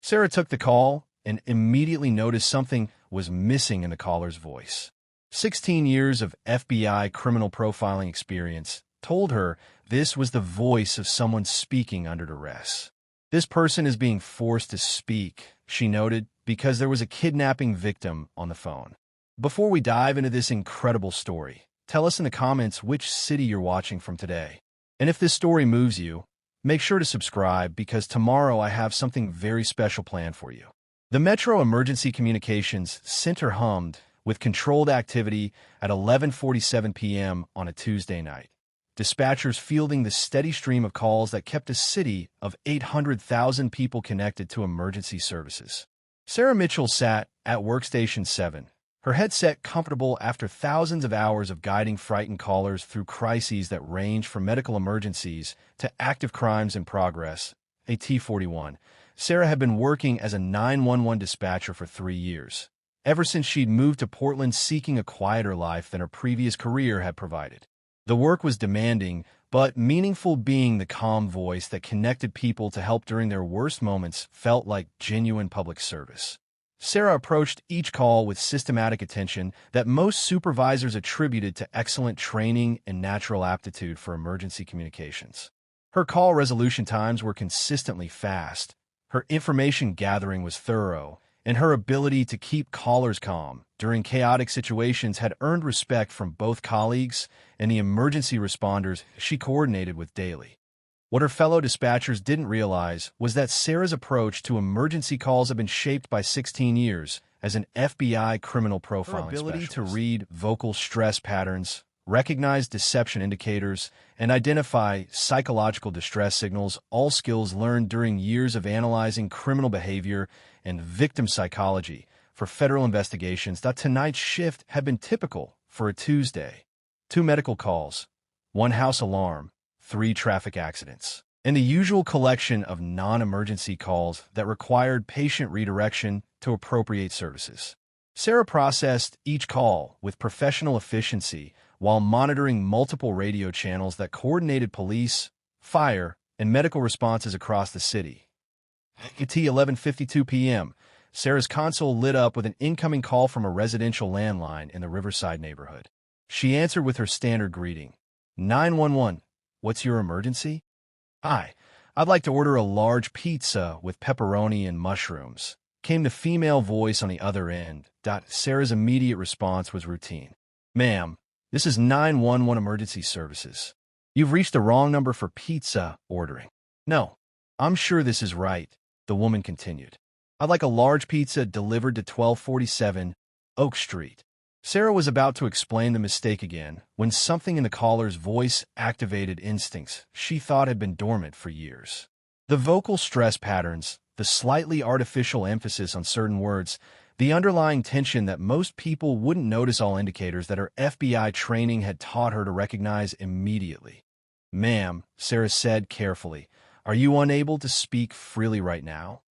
Sarah took the call and immediately noticed something was missing in the caller's voice. 16 years of FBI criminal profiling experience told her this was the voice of someone speaking under duress. This person is being forced to speak, she noted, because there was a kidnapping victim on the phone. Before we dive into this incredible story, tell us in the comments which city you're watching from today. And if this story moves you, make sure to subscribe because tomorrow I have something very special planned for you. The Metro Emergency Communications Center hummed with controlled activity at 11:47 p.m. on a Tuesday night. Dispatchers fielding the steady stream of calls that kept a city of 800,000 people connected to emergency services. Sarah Mitchell sat at workstation 7, her headset comfortable after thousands of hours of guiding frightened callers through crises that range from medical emergencies to active crimes in progress, a T-41. Sarah had been working as a 911 dispatcher for 3 years, ever since she'd moved to Portland seeking a quieter life than her previous career had provided. The work was demanding, but meaningful. Being the calm voice that connected people to help during their worst moments felt like genuine public service. Sarah approached each call with systematic attention that most supervisors attributed to excellent training and natural aptitude for emergency communications. Her call resolution times were consistently fast, her information gathering was thorough, and her ability to keep callers calm during chaotic situations had earned respect from both colleagues and the emergency responders she coordinated with daily. What her fellow dispatchers didn't realize was that Sarah's approach to emergency calls had been shaped by 16 years as an FBI criminal profiling specialist. Her ability to read vocal stress patterns, recognize deception indicators, and identify psychological distress signals, all skills learned during years of analyzing criminal behavior and victim psychology for federal investigations. Tonight's shift had been typical for a Tuesday. 2 medical calls, 1 house alarm, 3 traffic accidents, and the usual collection of non-emergency calls that required patient redirection to appropriate services. Sarah processed each call with professional efficiency while monitoring multiple radio channels that coordinated police, fire, and medical responses across the city. At 11:52 p.m., Sarah's console lit up with an incoming call from a residential landline in the Riverside neighborhood. She answered with her standard greeting. 911, what's your emergency? Hi, I'd like to order a large pizza with pepperoni and mushrooms, came the female voice on the other end. Sarah's immediate response was routine. Ma'am, this is 911 emergency services. You've reached the wrong number for pizza ordering. No, I'm sure this is right, the woman continued. I'd like a large pizza delivered to 1247 Oak Street. Sarah was about to explain the mistake again when something in the caller's voice activated instincts she thought had been dormant for years. The vocal stress patterns, the slightly artificial emphasis on certain words, the underlying tension that most people wouldn't notice, all indicators that her FBI training had taught her to recognize immediately. Ma'am, Sarah said carefully, are you unable to speak freely right now?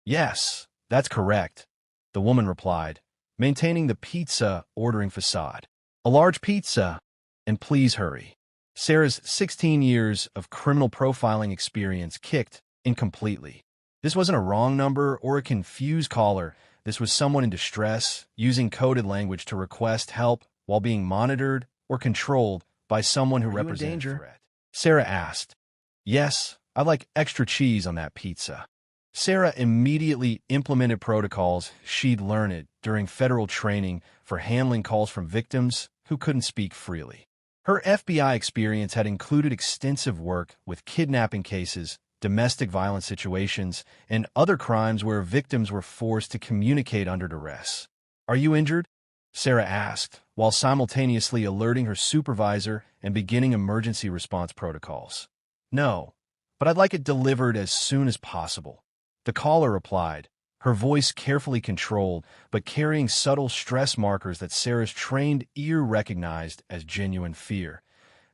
Yes, that's correct, the woman replied, maintaining the pizza ordering facade. A large pizza, and please hurry. Sarah's 16 years of criminal profiling experience kicked in completely. This wasn't a wrong number or a confused caller. This was someone in distress, using coded language to request help while being monitored or controlled by someone who represented a threat. Sarah asked, Yes, I'd like extra cheese on that pizza. Sarah immediately implemented protocols she'd learned during federal training for handling calls from victims who couldn't speak freely. Her FBI experience had included extensive work with kidnapping cases, domestic violence situations, and other crimes where victims were forced to communicate under duress. Are you injured? Sarah asked, while simultaneously alerting her supervisor and beginning emergency response protocols. No, but I'd like it delivered as soon as possible. The caller replied, her voice carefully controlled, but carrying subtle stress markers that Sarah's trained ear recognized as genuine fear.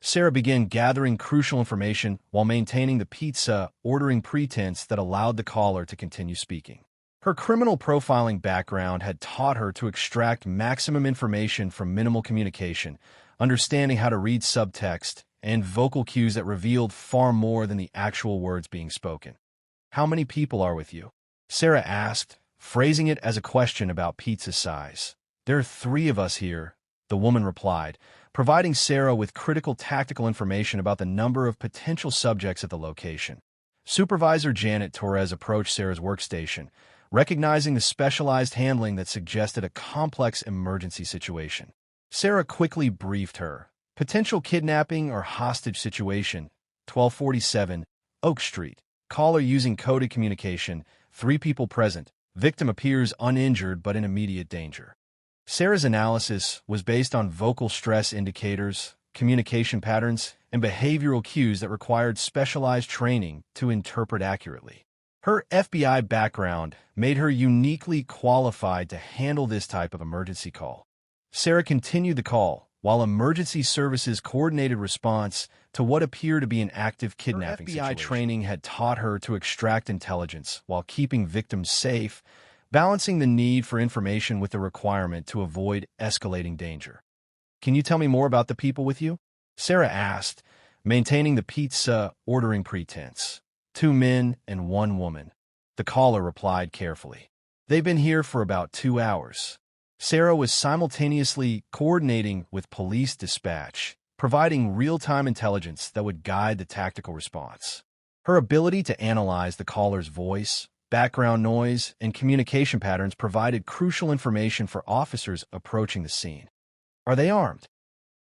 Sarah began gathering crucial information while maintaining the pizza ordering pretense that allowed the caller to continue speaking. Her criminal profiling background had taught her to extract maximum information from minimal communication, understanding how to read subtext and vocal cues that revealed far more than the actual words being spoken. How many people are with you? Sarah asked, phrasing it as a question about pizza size. "There are 3 of us here," the woman replied, providing Sarah with critical tactical information about the number of potential subjects at the location. Supervisor Janet Torres approached Sarah's workstation, recognizing the specialized handling that suggested a complex emergency situation. Sarah quickly briefed her. "Potential kidnapping or hostage situation, 1247 Oak Street. Caller using coded communication, 3 people present. Victim appears uninjured but in immediate danger." Sarah's analysis was based on vocal stress indicators, communication patterns, and behavioral cues that required specialized training to interpret accurately. Her FBI background made her uniquely qualified to handle this type of emergency call. Sarah continued the call, while emergency services coordinated response to what appeared to be an active kidnapping situation. Her FBI training had taught her to extract intelligence while keeping victims safe, balancing the need for information with the requirement to avoid escalating danger. "Can you tell me more about the people with you?" Sarah asked, maintaining the pizza ordering pretense. 2 men and 1 woman. The caller replied carefully. "They've been here for about 2 hours." Sarah was simultaneously coordinating with police dispatch, providing real-time intelligence that would guide the tactical response. Her ability to analyze the caller's voice, background noise, and communication patterns provided crucial information for officers approaching the scene. "Are they armed?"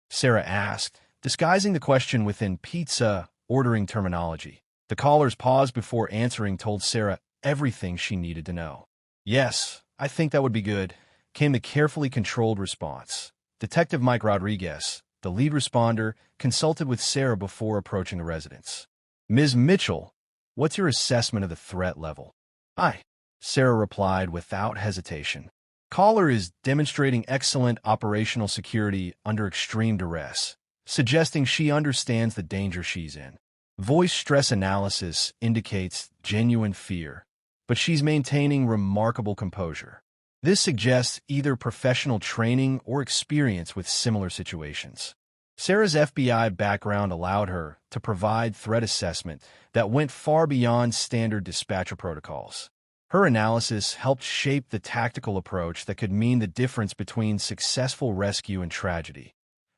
Sarah asked, disguising the question within pizza ordering terminology. The caller's pause before answering told Sarah everything she needed to know. "Yes, I think that would be good," came the carefully controlled response. Detective Mike Rodriguez, the lead responder, consulted with Sarah before approaching the residence. "Ms. Mitchell, what's your assessment of the threat level?" "Aye," Sarah replied without hesitation. "Caller is demonstrating excellent operational security under extreme duress, suggesting she understands the danger she's in. Voice stress analysis indicates genuine fear, but she's maintaining remarkable composure. This suggests either professional training or experience with similar situations." Sarah's FBI background allowed her to provide threat assessment that went far beyond standard dispatcher protocols. Her analysis helped shape the tactical approach that could mean the difference between successful rescue and tragedy.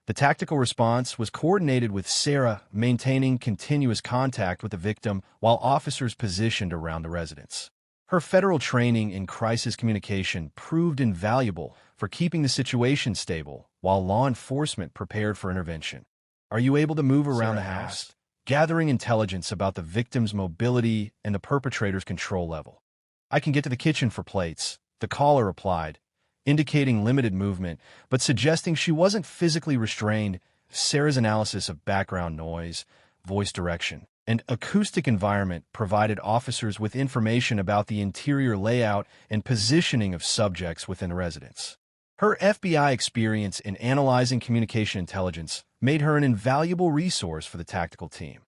The tactical response was coordinated with Sarah maintaining continuous contact with the victim while officers positioned around the residence. Her federal training in crisis communication proved invaluable for keeping the situation stable while law enforcement prepared for intervention. "Are you able to move around the house?" gathering intelligence about the victim's mobility and the perpetrator's control level. "I can get to the kitchen for plates," the caller replied, indicating limited movement, but suggesting she wasn't physically restrained. Sarah's analysis of background noise, voice direction, and acoustic environment provided officers with information about the interior layout and positioning of subjects within the residence. Her FBI experience in analyzing communication intelligence made her an invaluable resource for the tactical team.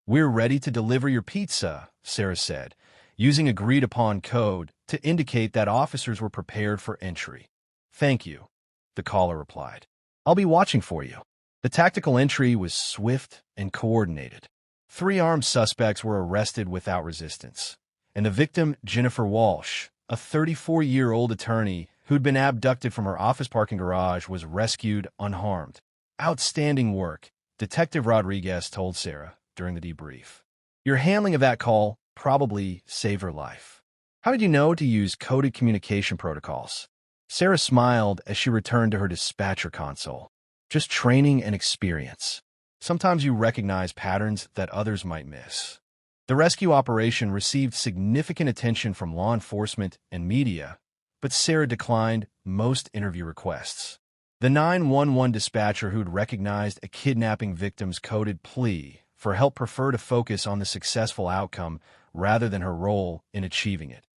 "We're ready to deliver your pizza," Sarah said, using agreed-upon code to indicate that officers were prepared for entry. "Thank you," the caller replied. "I'll be watching for you." The tactical entry was swift and coordinated. 3 armed suspects were arrested without resistance, and the victim, Jennifer Walsh, a 34-year-old attorney who'd been abducted from her office parking garage, was rescued unharmed. "Outstanding work," Detective Rodriguez told Sarah during the debrief. "Your handling of that call probably saved her life. How did you know to use coded communication protocols?" Sarah smiled as she returned to her dispatcher console. "Just training and experience. Sometimes you recognize patterns that others might miss." The rescue operation received significant attention from law enforcement and media, but Sarah declined most interview requests. The 911 dispatcher who'd recognized a kidnapping victim's coded plea for help preferred to focus on the successful outcome rather than her role in achieving it.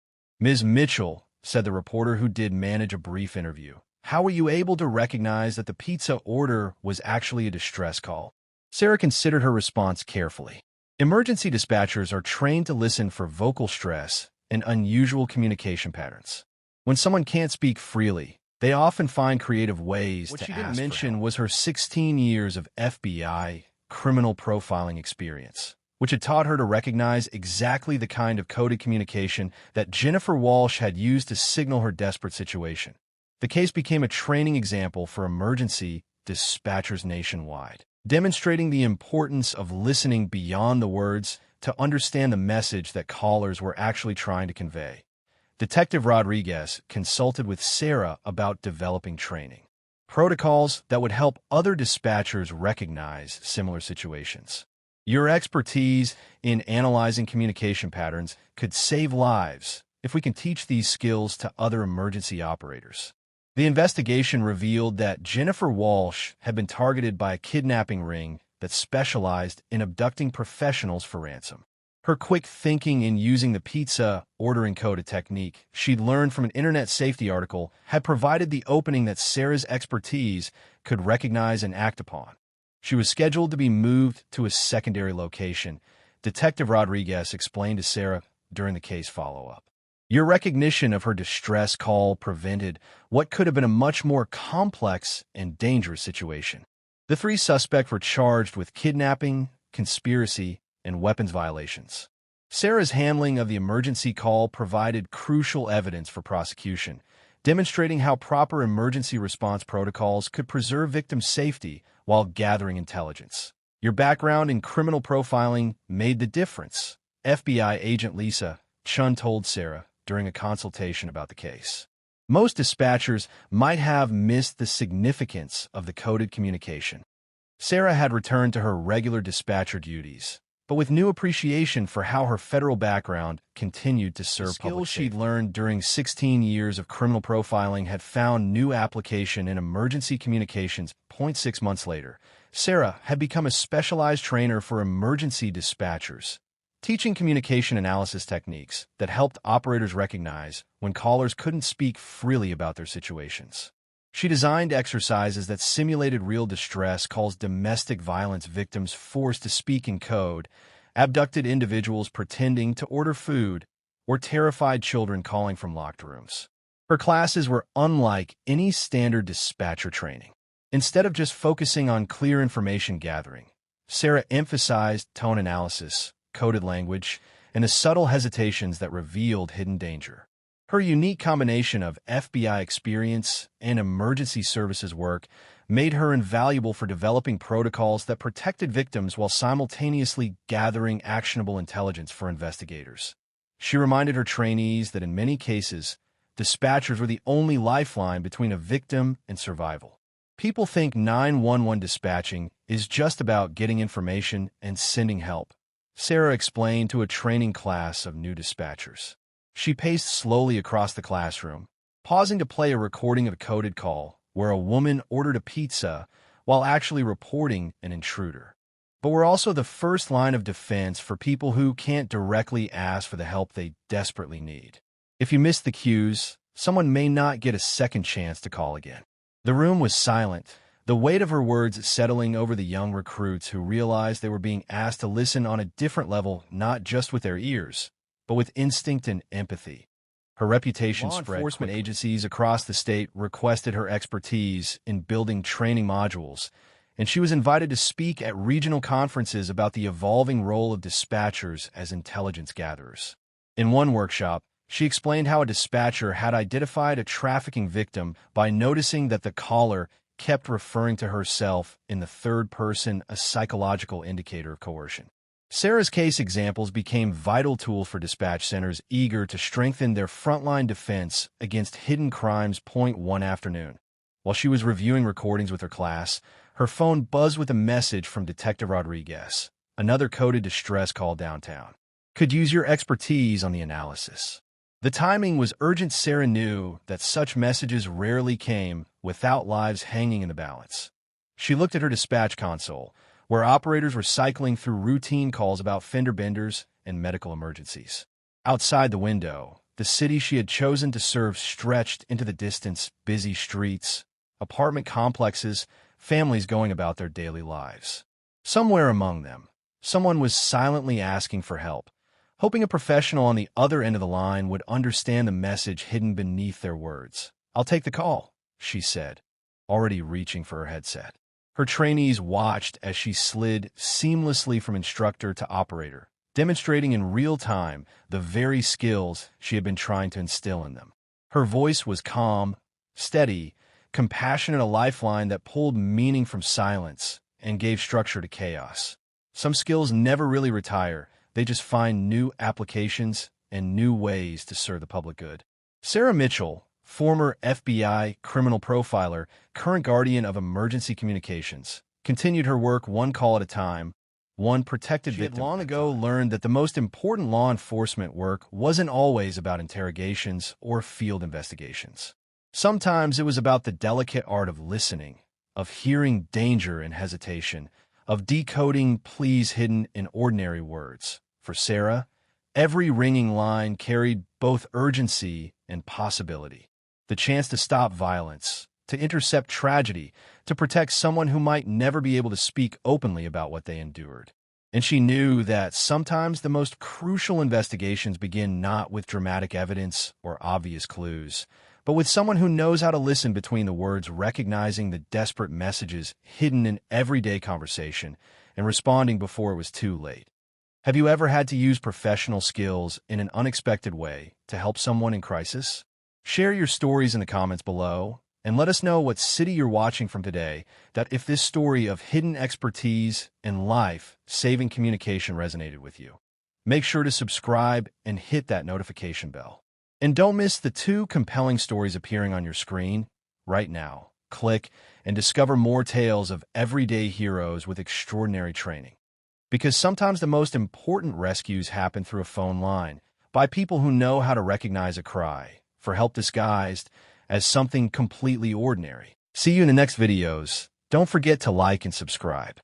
"Ms. Mitchell," said the reporter who did manage a brief interview, "how were you able to recognize that the pizza order was actually a distress call?" Sarah considered her response carefully. Emergency dispatchers are trained to listen for vocal stress and unusual communication patterns. When someone can't speak freely, they often find creative ways to ask for help. What she didn't mention was her 16 years of FBI criminal profiling experience, which had taught her to recognize exactly the kind of coded communication that Jennifer Walsh had used to signal her desperate situation. The case became a training example for emergency dispatchers nationwide, demonstrating the importance of listening beyond the words to understand the message that callers were actually trying to convey. Detective Rodriguez consulted with Sarah about developing training protocols that would help other dispatchers recognize similar situations. Your expertise in analyzing communication patterns could save lives if we can teach these skills to other emergency operators. The investigation revealed that Jennifer Walsh had been targeted by a kidnapping ring that specialized in abducting professionals for ransom. Her quick thinking in using the pizza ordering coded technique she'd learned from an internet safety article had provided the opening that Sarah's expertise could recognize and act upon. She was scheduled to be moved to a secondary location. Detective Rodriguez explained to Sarah during the case follow-up. Your recognition of her distress call prevented what could have been a much more complex and dangerous situation. The three suspects were charged with kidnapping, conspiracy, and weapons violations. Sarah's handling of the emergency call provided crucial evidence for prosecution, demonstrating how proper emergency response protocols could preserve victim safety while gathering intelligence. Your background in criminal profiling made the difference, FBI agent Lisa Chun told Sarah during a consultation about the case. Most dispatchers might have missed the significance of the coded communication. Sarah had returned to her regular dispatcher duties, but with new appreciation for how her federal background continued to serve public safety. The skills she'd learned during 16 years of criminal profiling had found new application in emergency communications. 6 months later, Sarah had become a specialized trainer for emergency dispatchers, teaching communication analysis techniques that helped operators recognize when callers couldn't speak freely about their situations. She designed exercises that simulated real distress calls, domestic violence victims forced to speak in code, abducted individuals pretending to order food, or terrified children calling from locked rooms. Her classes were unlike any standard dispatcher training. Instead of just focusing on clear information gathering, Sarah emphasized tone analysis, coded language, and the subtle hesitations that revealed hidden danger. Her unique combination of FBI experience and emergency services work made her invaluable for developing protocols that protected victims while simultaneously gathering actionable intelligence for investigators. She reminded her trainees that in many cases, dispatchers were the only lifeline between a victim and survival. People think 911 dispatching is just about getting information and sending help, Sarah explained to a training class of new dispatchers. She paced slowly across the classroom, pausing to play a recording of a coded call where a woman ordered a pizza while actually reporting an intruder. But we're also the first line of defense for people who can't directly ask for the help they desperately need. If you miss the cues, someone may not get a second chance to call again. The room was silent, the weight of her words settling over the young recruits who realized they were being asked to listen on a different level, not just with their ears, but with instinct and empathy. Her reputation spread quickly. Law enforcement agencies across the state requested her expertise in building training modules, and she was invited to speak at regional conferences about the evolving role of dispatchers as intelligence gatherers. In one workshop, she explained how a dispatcher had identified a trafficking victim by noticing that the caller kept referring to herself in the third person, a psychological indicator of coercion. Sarah's case examples became vital tools for dispatch centers eager to strengthen their frontline defense against hidden crimes. One afternoon, while she was reviewing recordings with her class, her phone buzzed with a message from Detective Rodriguez, another coded distress call downtown. Could use your expertise on the analysis. The timing was urgent. Sarah knew that such messages rarely came without lives hanging in the balance. She looked at her dispatch console, where operators were cycling through routine calls about fender benders and medical emergencies. Outside the window, the city she had chosen to serve stretched into the distance, busy streets, apartment complexes, families going about their daily lives. Somewhere among them, someone was silently asking for help, hoping a professional on the other end of the line would understand the message hidden beneath their words. "I'll take the call," she said, already reaching for her headset. Her trainees watched as she slid seamlessly from instructor to operator, demonstrating in real time the very skills she had been trying to instill in them. Her voice was calm, steady, compassionate, a lifeline that pulled meaning from silence and gave structure to chaos. Some skills never really retire. They just find new applications and new ways to serve the public good. Sarah Mitchell, former FBI criminal profiler, current guardian of emergency communications, continued her work one call at a time, one protected victim. She had long ago learned that the most important law enforcement work wasn't always about interrogations or field investigations. Sometimes it was about the delicate art of listening, of hearing danger and hesitation, of decoding pleas hidden in ordinary words. For Sarah, every ringing line carried both urgency and possibility. The chance to stop violence, to intercept tragedy, to protect someone who might never be able to speak openly about what they endured. And she knew that sometimes the most crucial investigations begin not with dramatic evidence or obvious clues, but with someone who knows how to listen between the words, recognizing the desperate messages hidden in everyday conversation and responding before it was too late. Have you ever had to use professional skills in an unexpected way to help someone in crisis? Share your stories in the comments below, and let us know what city you're watching from today, that if this story of hidden expertise and life-saving communication resonated with you. Make sure to subscribe and hit that notification bell. And don't miss the 2 compelling stories appearing on your screen right now. Click and discover more tales of everyday heroes with extraordinary training. Because sometimes the most important rescues happen through a phone line, by people who know how to recognize a cry for help disguised as something completely ordinary. See you in the next videos. Don't forget to like and subscribe.